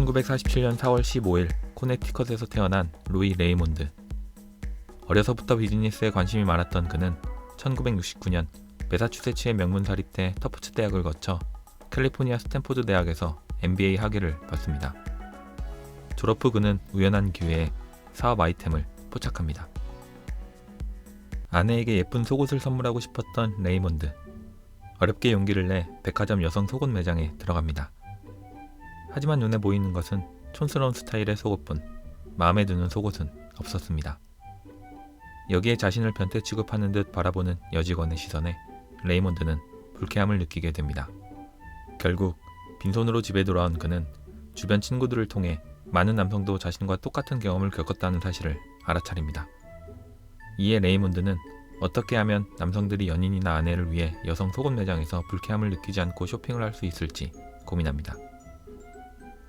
1947년 4월 15일 코네티컷에서 태어난 루이 레이몬드. 어려서부터 비즈니스에 관심이 많았던 그는 1969년 매사추세츠의 명문사립대 터프츠 대학을 거쳐 캘리포니아 스탠포드 대학에서 MBA 학위를 받습니다. 졸업 후 그는 우연한 기회에 사업 아이템을 포착합니다. 아내에게 예쁜 속옷을 선물하고 싶었던 레이몬드. 어렵게 용기를 내 백화점 여성 속옷 매장에 들어갑니다. 하지만 눈에 보이는 것은 촌스러운 스타일의 속옷뿐 마음에 드는 속옷은 없었습니다. 여기에 자신을 변태 취급하는 듯 바라보는 여직원의 시선에 레이몬드는 불쾌함을 느끼게 됩니다. 결국 빈손으로 집에 돌아온 그는 주변 친구들을 통해 많은 남성도 자신과 똑같은 경험을 겪었다는 사실을 알아차립니다. 이에 레이몬드는 어떻게 하면 남성들이 연인이나 아내를 위해 여성 속옷 매장에서 불쾌함을 느끼지 않고 쇼핑을 할 수 있을지 고민합니다.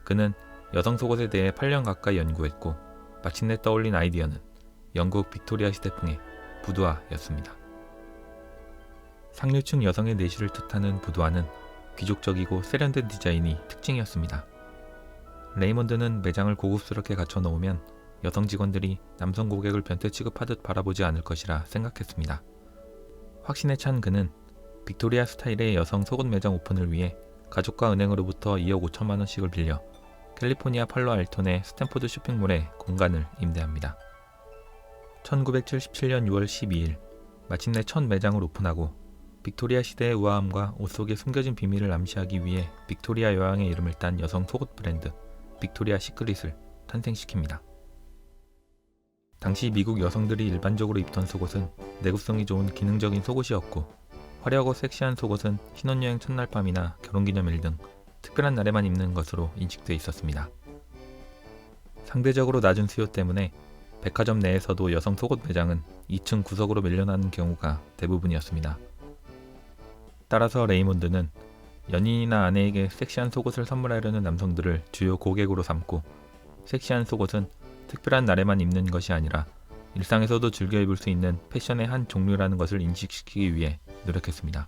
그는 여성 속옷에 대해 8년 가까이 연구했고 마침내 떠올린 아이디어는 영국 빅토리아 시대풍의 부두아였습니다. 상류층 여성의 내실을 뜻하는 부두아는 귀족적이고 세련된 디자인이 특징이었습니다. 레이몬드는 매장을 고급스럽게 갖춰놓으면 여성 직원들이 남성 고객을 변태 취급하듯 바라보지 않을 것이라 생각했습니다. 확신에 찬 그는 빅토리아 스타일의 여성 속옷 매장 오픈을 위해 가족과 은행으로부터 2억 5천만 원씩을 빌려 캘리포니아 팔로알토의 스탠포드 쇼핑몰에 공간을 임대합니다. 1977년 6월 12일 마침내 첫 매장을 오픈하고 빅토리아 시대의 우아함과 옷 속에 숨겨진 비밀을 암시하기 위해 빅토리아 여왕의 이름을 딴 여성 속옷 브랜드 빅토리아 시크릿을 탄생시킵니다. 당시 미국 여성들이 일반적으로 입던 속옷은 내구성이 좋은 기능적인 속옷이었고 화려하고 섹시한 속옷은 신혼여행 첫날 밤이나 결혼기념일 등 특별한 날에만 입는 것으로 인식돼 있었습니다. 상대적으로 낮은 수요 때문에 백화점 내에서도 여성 속옷 매장은 2층 구석으로 밀려나는 경우가 대부분이었습니다. 따라서 레이몬드는 연인이나 아내에게 섹시한 속옷을 선물하려는 남성들을 주요 고객으로 삼고 섹시한 속옷은 특별한 날에만 입는 것이 아니라 일상에서도 즐겨 입을 수 있는 패션의 한 종류라는 것을 인식시키기 위해 노력했습니다.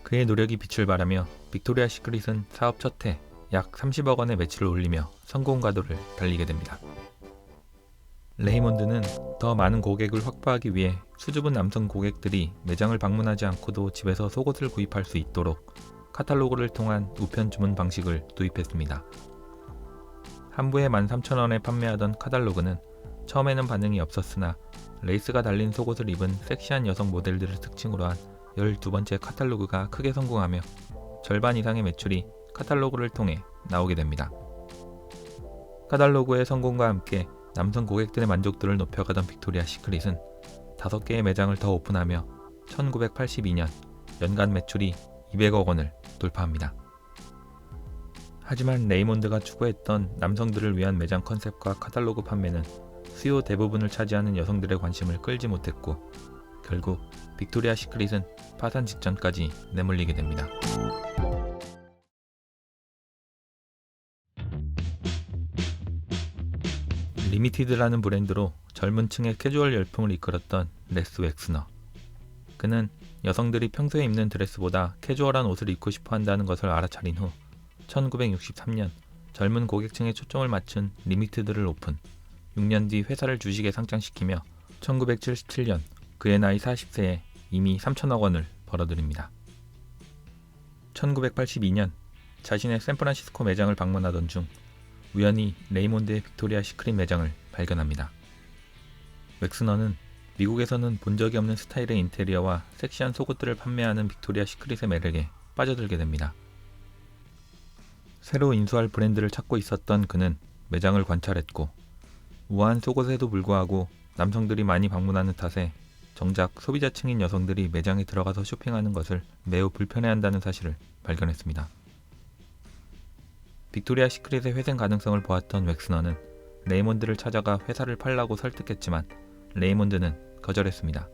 그의 노력이 빛을 발하며 빅토리아 시크릿은 사업 첫 해 약 30억 원의 매출을 올리며 성공 가도를 달리게 됩니다. 레이몬드는 더 많은 고객을 확보하기 위해 수줍은 남성 고객들이 매장을 방문하지 않고도 집에서 속옷을 구입할 수 있도록 카탈로그를 통한 우편 주문 방식을 도입했습니다. 한 부에 13,000원에 판매하던 카탈로그는 처음에는 반응이 없었으나 레이스가 달린 속옷을 입은 섹시한 여성 모델들을 특징으로 한 12번째 카탈로그가 크게 성공하며 절반 이상의 매출이 카탈로그를 통해 나오게 됩니다. 카탈로그의 성공과 함께 남성 고객들의 만족도를 높여가던 빅토리아 시크릿은 5개의 매장을 더 오픈하며 1982년 연간 매출이 200억 원을 돌파합니다. 하지만 레이몬드가 추구했던 남성들을 위한 매장 컨셉과 카탈로그 판매는 수요 대부분을 차지하는 여성들의 관심을 끌지 못했고 결국 빅토리아 시크릿은 파산 직전까지 내몰리게 됩니다. 리미티드라는 브랜드로 젊은 층의 캐주얼 열풍을 이끌었던 레스 웩스너. 그는 여성들이 평소에 입는 드레스보다 캐주얼한 옷을 입고 싶어 한다는 것을 알아차린 후 1963년 젊은 고객층에 초점을 맞춘 리미티드를 오픈, 6년 뒤 회사를 주식에 상장시키며 1977년 그의 나이 40세에 이미 3천억 원을 벌어들입니다. 1982년 자신의 샌프란시스코 매장을 방문하던 중 우연히 레이몬드의 빅토리아 시크릿 매장을 발견합니다. 웩스너는 미국에서는 본 적이 없는 스타일의 인테리어와 섹시한 속옷들을 판매하는 빅토리아 시크릿의 매력에 빠져들게 됩니다. 새로 인수할 브랜드를 찾고 있었던 그는 매장을 관찰했고 우아한 속옷에도 불구하고 남성들이 많이 방문하는 탓에 정작 소비자층인 여성들이 매장에 들어가서 쇼핑하는 것을 매우 불편해한다는 사실을 발견했습니다. 빅토리아 시크릿의 회생 가능성을 보았던 웩스너는 레이몬드를 찾아가 회사를 팔라고 설득했지만 레이몬드는 거절했습니다.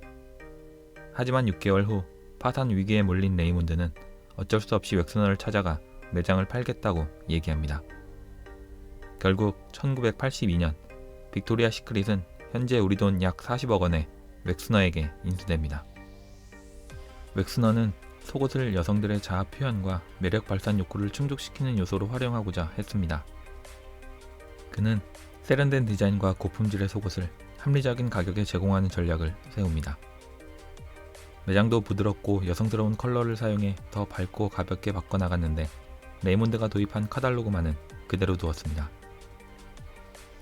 하지만 6개월 후 파산 위기에 몰린 레이몬드는 어쩔 수 없이 웩스너를 찾아가 매장을 팔겠다고 얘기합니다. 결국 1982년 빅토리아 시크릿은 현재 우리 돈 약 40억 원에 웩스너에게 인수됩니다. 웩스너는 속옷을 여성들의 자아 표현과 매력 발산 욕구를 충족시키는 요소로 활용하고자 했습니다. 그는 세련된 디자인과 고품질의 속옷을 합리적인 가격에 제공하는 전략을 세웁니다. 매장도 부드럽고 여성스러운 컬러를 사용해 더 밝고 가볍게 바꿔나갔는데 레이몬드가 도입한 카탈로그만은 그대로 두었습니다.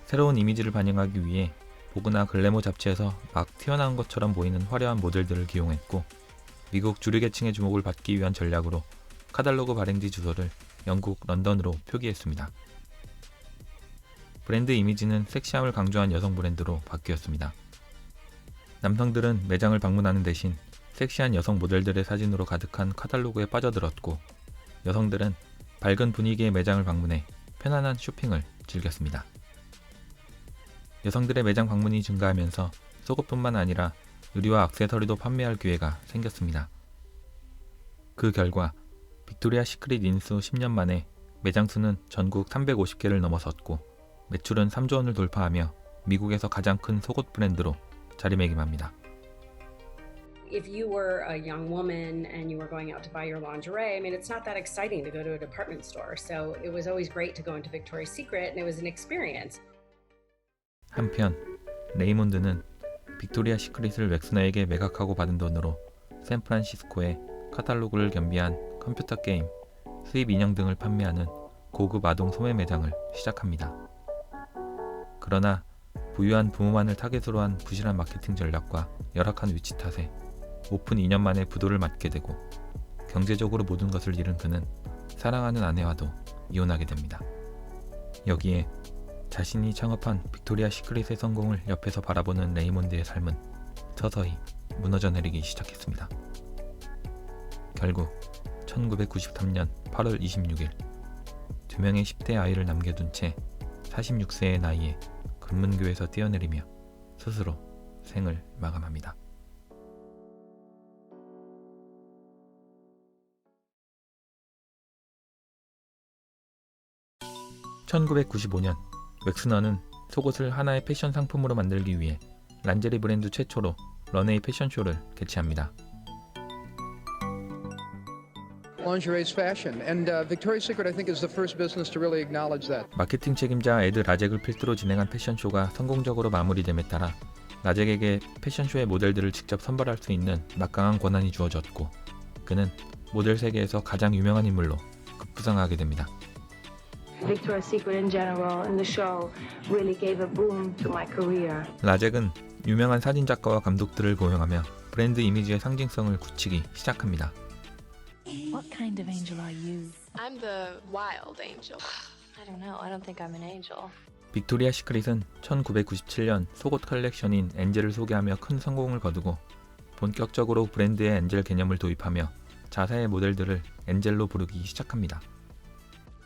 새로운 이미지를 반영하기 위해 보그나 글래모 잡지에서 막 튀어나온 것처럼 보이는 화려한 모델들을 기용했고 미국 주류계층의 주목을 받기 위한 전략으로 카탈로그 발행지 주소를 영국 런던으로 표기했습니다. 브랜드 이미지는 섹시함을 강조한 여성 브랜드로 바뀌었습니다. 남성들은 매장을 방문하는 대신 섹시한 여성 모델들의 사진으로 가득한 카탈로그에 빠져들었고 여성들은 밝은 분위기의 매장을 방문해 편안한 쇼핑을 즐겼습니다. 여성들의 매장 방문이 증가하면서 속옷뿐만 아니라 의류와 액세서리도 판매할 기회가 생겼습니다. 그 결과 빅토리아 시크릿 인수 10년 만에 매장 수는 전국 350개를 넘어섰고 매출은 3조 원을 돌파하며 미국에서 가장 큰 속옷 브랜드로 자리매김합니다. If you were a young woman and you were going out to buy your lingerie, I mean, it's not that exciting to go to a department store. So it was always great to go into Victoria's Secret and it was an experience. 한편 레이몬드는 빅토리아 시크릿을 웩스너에게 매각하고 받은 돈으로 샌프란시스코에 카탈로그를 겸비한 컴퓨터 게임, 수입 인형 등을 판매하는 고급 아동 소매 매장을 시작합니다. 그러나 부유한 부모만을 타겟으로 한 부실한 마케팅 전략과 열악한 위치 탓에 오픈 2년 만에 부도를 맞게 되고 경제적으로 모든 것을 잃은 그는 사랑하는 아내와도 이혼하게 됩니다. 여기에 자신이 창업한 빅토리아 시크릿의 성공을 옆에서 바라보는 레이몬드의 삶은 서서히 무너져 내리기 시작했습니다. 결국 1993년 8월 26일 2명의 10대 아이를 남겨둔 채 46세의 나이에 금문교에서 뛰어내리며 스스로 생을 마감합니다. (1995년) 웩스너는 속옷을 하나의 패션 상품으로 만들기 위해 란제리 브랜드 최초로 런웨이 패션쇼를 개최합니다. Lingerie's fashion, and Victoria's Secret, I think, is the first business to really acknowledge that. 마케팅 책임자 에드 라젝을 필두로 진행한 패션쇼가 성공적으로 마무리됨에 따라 라젝에게 패션쇼의 모델들을 직접 선발할 수 있는 막강한 권한이 주어졌고 그는 모델 세계에서 가장 유명한 인물로 급부상하게 됩니다. Victoria's Secret in general and the show really gave a boom to my career. 라젝은 유명한 사진작가와 감독들을 고용하며 브랜드 이미지의 상징성을 굳히기 시작합니다. What kind of angel are you? I'm the wild angel. I don't know. I don't think I'm an angel. 빅토리아 시크릿은 1997년 속옷 컬렉션인 엔젤을 소개하며 큰 성공을 거두고 본격적으로 브랜드의 엔젤 개념을 도입하며 자사의 모델들을 엔젤로 부르기 시작합니다.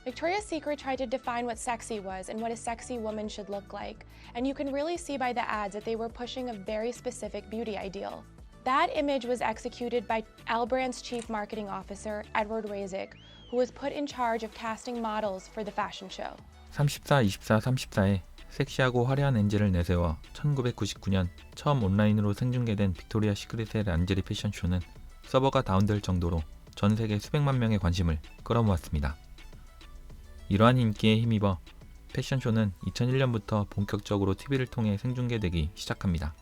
Victoria's Secret tried to define what sexy was and what a sexy woman should look like, and you can really see by the ads that they were pushing a very specific beauty ideal. That image was executed by L-Brand's chief marketing officer, Edward Razik, who was put in charge of casting models for the fashion show. 34, 24, 34에 섹시하고 화려한 엔젤을 내세워 1999년 처음 온라인으로 생중계된 빅토리아 시크릿의 란제리 패션쇼는 서버가 다운될 정도로 전 세계 수백만 명의 관심을 끌어모았습니다. 이러한 인기에 힘입어 패션쇼는 2001년부터 본격적으로 TV를 통해 생중계되기 시작합니다.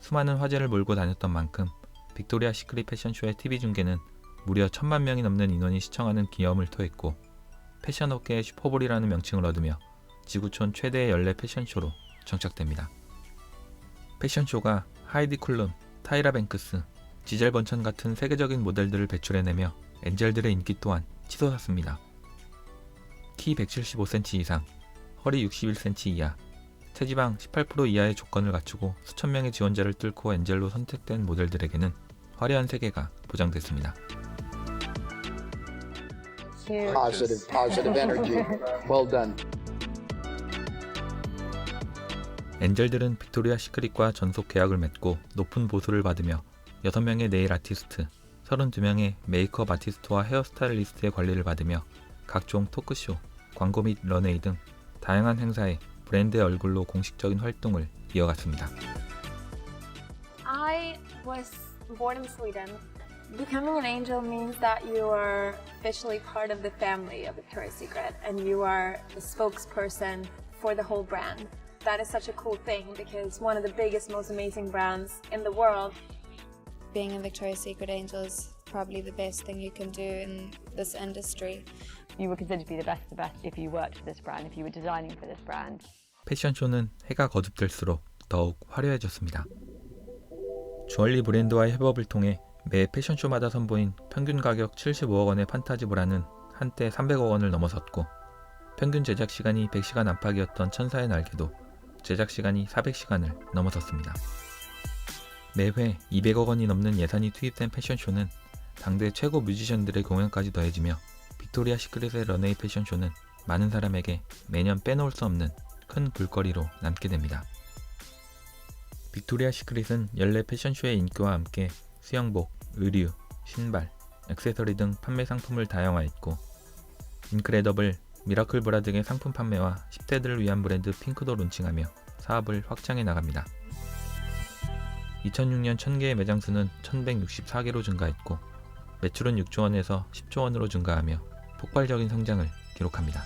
수많은 화제를 몰고 다녔던 만큼 빅토리아 시크릿 패션쇼의 TV 중계는 무려 1000만 명이 넘는 인원이 시청하는 기염을 토했고 패션업계의 슈퍼볼이라는 명칭을 얻으며 지구촌 최대의 연례 패션쇼로 정착됩니다. 패션쇼가 하이디 쿨룸, 타이라 뱅크스, 지젤 번천 같은 세계적인 모델들을 배출해내며 엔젤들의 인기 또한 치솟았습니다. 키 175cm 이상, 허리 61cm 이하, 체지방 18% 이하의 조건을 갖추고 수천 명의 지원자를 뚫고 엔젤로 선택된 모델들에게는 화려한 세계가 보장됐습니다. Positive energy. Well done. 엔젤들은 빅토리아 시크릿과 전속 계약을 맺고 높은 보수를 받으며 6명의 네일 아티스트, 32명의 메이크업 아티스트와 헤어스타일리스트의 관리를 받으며 각종 토크쇼, 광고 및 런웨이 등 다양한 행사에 브랜드의 얼굴로 공식적인 활동을 이어갔습니다. I was born in Sweden, Becoming an angel means that you are officially part of the family of Victoria's Secret and you are the spokesperson for the whole brand. That is such a cool thing because one of the biggest, most amazing brands in the world. Being a Victoria's Secret angel is probably the best thing you can do in this industry. You were considered to be the best of the best if you worked for this brand, if you were designing for this brand. 패션쇼는 해가 거듭될수록 더욱 화려해졌습니다. 주얼리 브랜드와의 협업을 통해 매 패션쇼마다 선보인 평균 가격 75억 원의 판타지 브라는 한때 300억 원을 넘어섰고 평균 제작 시간이 100시간 안팎이었던 천사의 날개도 제작 시간이 400시간을 넘어섰습니다. 매회 200억 원이 넘는 예산이 투입된 패션쇼는 당대 최고 뮤지션들의 공연까지 더해지며 빅토리아 시크릿의 런웨이 패션쇼는 많은 사람에게 매년 빼놓을 수 없는 큰 볼거리로 남게 됩니다. 빅토리아 시크릿은 연례 패션쇼의 인기와 함께 수영복, 의류, 신발, 액세서리 등 판매 상품을 다양화했고 인크레더블, 미라클 브라 등의 상품 판매와 10대들을 위한 브랜드 핑크도 론칭하며 사업을 확장해 나갑니다. 2006년 1000개의 매장 수는 1164개로 증가했고 매출은 6조 원에서 10조 원으로 증가하며 폭발적인 성장을 기록합니다.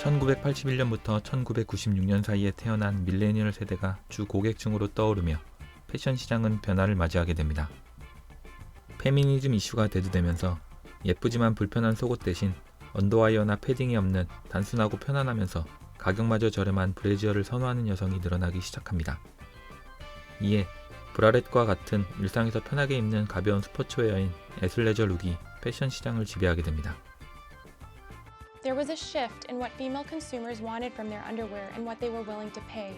(1981년부터) 1996년 사이에 태어난 밀레니얼 세대가 주 고객층으로 떠오르며 패션 시장은 변화를 맞이하게 됩니다. 페미니즘 이슈가 대두되면서 예쁘지만 불편한 속옷 대신 언더와이어나 패딩이 없는 단순하고 편안하면서 가격마저 저렴한 브래지어를 선호하는 여성이 늘어나기 시작합니다. 이에 브라렛과 같은 일상에서 편하게 입는 가벼운 스포츠웨어인 애슬레저 룩이 패션 시장을 지배하게 됩니다. There was a shift in what female consumers wanted from their underwear and what they were willing to pay.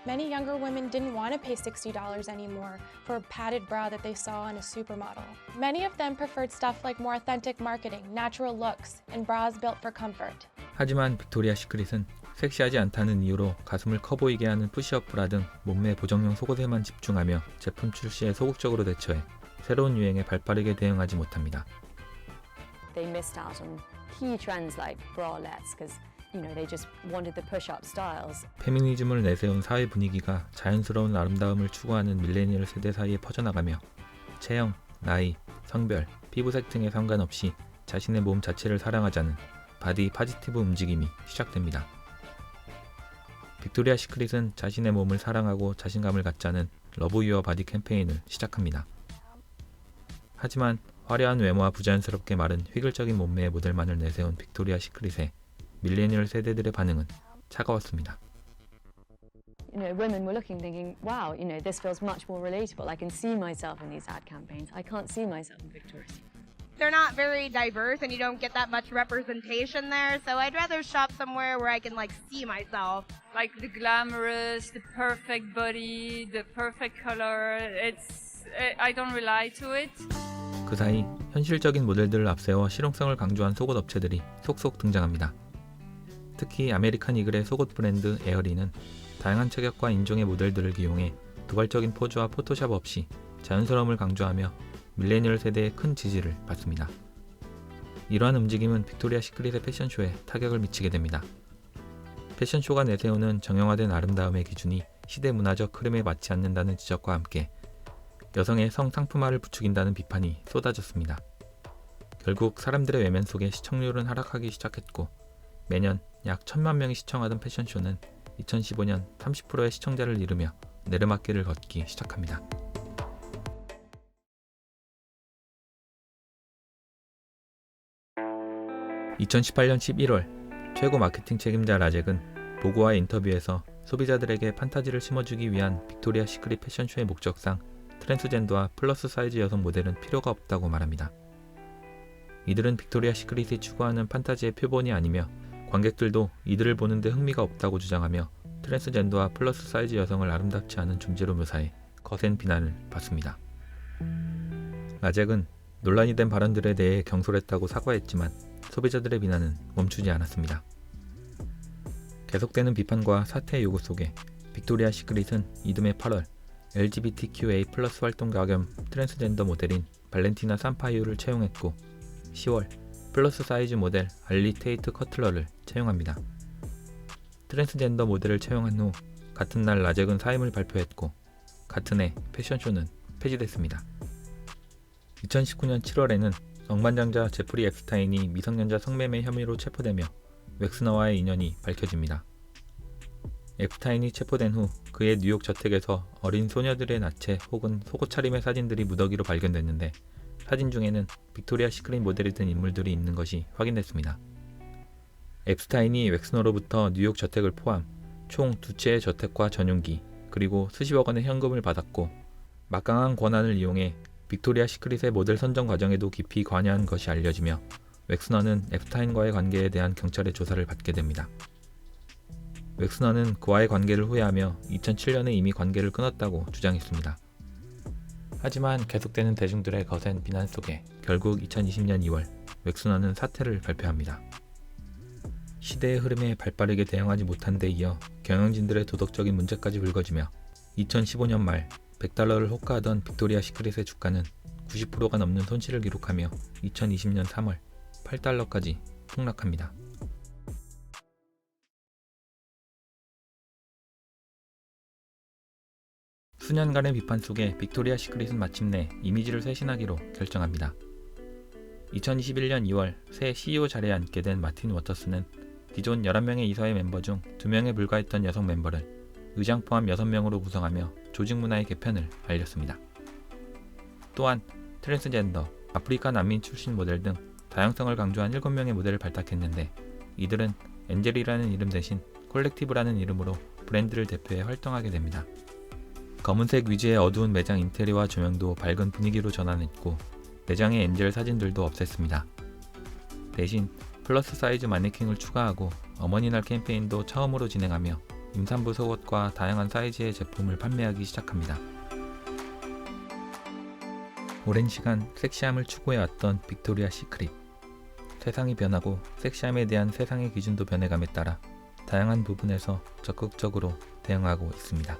Many younger women didn't want to pay $60 anymore for a padded bra that they saw on a supermodel. Many of them preferred stuff like more authentic marketing, natural looks, and bras built for comfort. 하지만 빅토리아 시크릿은 섹시하지 않다는 이유로 가슴을 커 보이게 하는 푸시업 브라 등 몸매 보정용 속옷에만 집중하며 제품 출시에 소극적으로 대처해 새로운 유행에 발빠르게 대응하지 못합니다. They missed out on key trends like bralettes because they just wanted the push-up styles. 페미니즘을 내세운 사회 분위기가 자연스러운 아름다움을 추구하는 밀레니얼 세대 사이에 퍼져나가며 체형, 나이, 성별, 피부색 등에 상관없이 자신의 몸 자체를 사랑하자는 바디 파지티브 움직임이 시작됩니다. 빅토리아 시크릿은 자신의 몸을 사랑하고 자신감을 갖자는 러브 유어 바디 캠페인을 시작합니다. 하지만 화려한 외모와 부자연스럽게 마른 휘글적인 몸매의 모델만을 내세운 빅토리아 시크릿에 밀레니얼 세대들의 반응은 차가웠습니다. Women were looking, thinking, wow, this feels much more relatable. I can see myself in these ad campaigns. I can't see myself in Victoria's Secret. They're not very diverse and you don't get that much representation there, so I'd rather shop somewhere where I can see myself. Like the glamorous, the perfect body, the perfect color. I don't rely to it. 그 사이 현실적인 모델들을 앞세워 실용성을 강조한 속옷 업체들이 속속 등장합니다. 특히 아메리칸 이글의 속옷 브랜드 에어리는 다양한 체격과 인종의 모델들을 기용해 도발적인 포즈와 포토샵 없이 자연스러움을 강조하며 밀레니얼 세대의 큰 지지를 받습니다. 이러한 움직임은 빅토리아 시크릿의 패션쇼에 타격을 미치게 됩니다. 패션쇼가 내세우는 정형화된 아름다움의 기준이 시대 문화적 흐름에 맞지 않는다는 지적과 함께 여성의 성상품화를 부추긴다는 비판이 쏟아졌습니다. 결국 사람들의 외면 속에 시청률은 하락하기 시작했고 매년 약 1000만 명이 시청하던 패션쇼는 2015년 30%의 시청자를 잃으며 내리막길을 걷기 시작합니다. (2018년 11월) 최고 마케팅 책임자 라젝은 보고와의 인터뷰에서 소비자들에게 판타지를 심어주기 위한 빅토리아 시크릿 패션쇼의 목적상 트랜스젠더와 플러스 사이즈 여성 모델은 필요가 없다고 말합니다. 이들은 빅토리아 시크릿이 추구하는 판타지의 표본이 아니며 관객들도 이들을 보는데 흥미가 없다고 주장하며 트랜스젠더와 플러스 사이즈 여성을 아름답지 않은 존재로 묘사해 거센 비난을 받습니다. 라젝은 논란이 된 발언들에 대해 경솔했다고 사과했지만 소비자들의 비난은 멈추지 않았습니다. 계속되는 비판과 사퇴의 요구 속에 빅토리아 시크릿은 이듬해 8월 LGBTQA+ 활동가 겸 트랜스젠더 모델인 발렌티나 산파이오를 채용했고 10월 플러스 사이즈 모델 알리 테이트 커틀러를 채용합니다. 트랜스젠더 모델을 채용한 후 같은 날 라젝은 사임을 발표했고 같은 해 패션쇼는 폐지됐습니다. 2019년 7월에는 억만장자 제프리 앱스타인이 미성년자 성매매 혐의로 체포되며 웩스너와의 인연이 밝혀집니다. 앱스타인이 체포된 후 그의 뉴욕 저택에서 어린 소녀들의 나체 혹은 속옷 차림의 사진들이 무더기로 발견됐는데 사진 중에는 빅토리아 시크릿 모델이 든 인물들이 있는 것이 확인됐습니다. 앱스타인이 웩스너로부터 뉴욕 저택을 포함 총 2채의 저택과 전용기 그리고 수십억 원의 현금을 받았고 막강한 권한을 이용해 빅토리아 시크릿의 모델 선정 과정에도 깊이 관여한 것이 알려지며 웩스너는 앱스타인과의 관계에 대한 경찰의 조사를 받게 됩니다. 웩스너는 그와의 관계를 후회하며 2007년에 이미 관계를 끊었다고 주장했습니다. 하지만 계속되는 대중들의 거센 비난 속에 결국 2020년 2월 웩스너는 사퇴를 발표합니다. 시대의 흐름에 발빠르게 대응하지 못한 데 이어 경영진들의 도덕적인 문제까지 불거지며 2015년 말 $100를 호가하던 빅토리아 시크릿의 주가는 90%가 넘는 손실을 기록하며 2020년 3월 $8까지 폭락합니다. 수년간의 비판 속에 빅토리아 시크릿은 마침내 이미지를 쇄신하기로 결정합니다. 2021년 2월 새 CEO 자리에 앉게 된 마틴 워터스는 기존 11명의 이사회 멤버 중 2명에 불과했던 여성 멤버를 의장 포함 6명으로 구성하며 조직 문화의 개편을 알렸습니다. 또한 트랜스젠더, 아프리카 난민 출신 모델 등 다양성을 강조한 7명의 모델을 발탁했는데 이들은 엔젤이라는 이름 대신 콜렉티브라는 이름으로 브랜드를 대표해 활동하게 됩니다. 검은색 위주의 어두운 매장 인테리어와 조명도 밝은 분위기로 전환했고 매장의 엔젤 사진들도 없앴습니다. 대신 플러스 사이즈 마네킹을 추가하고 어머니날 캠페인도 처음으로 진행하며 임산부 속옷과 다양한 사이즈의 제품을 판매하기 시작합니다. 오랜 시간 섹시함을 추구해왔던 빅토리아 시크릿. 세상이 변하고 섹시함에 대한 세상의 기준도 변해감에 따라 다양한 부분에서 적극적으로 대응하고 있습니다.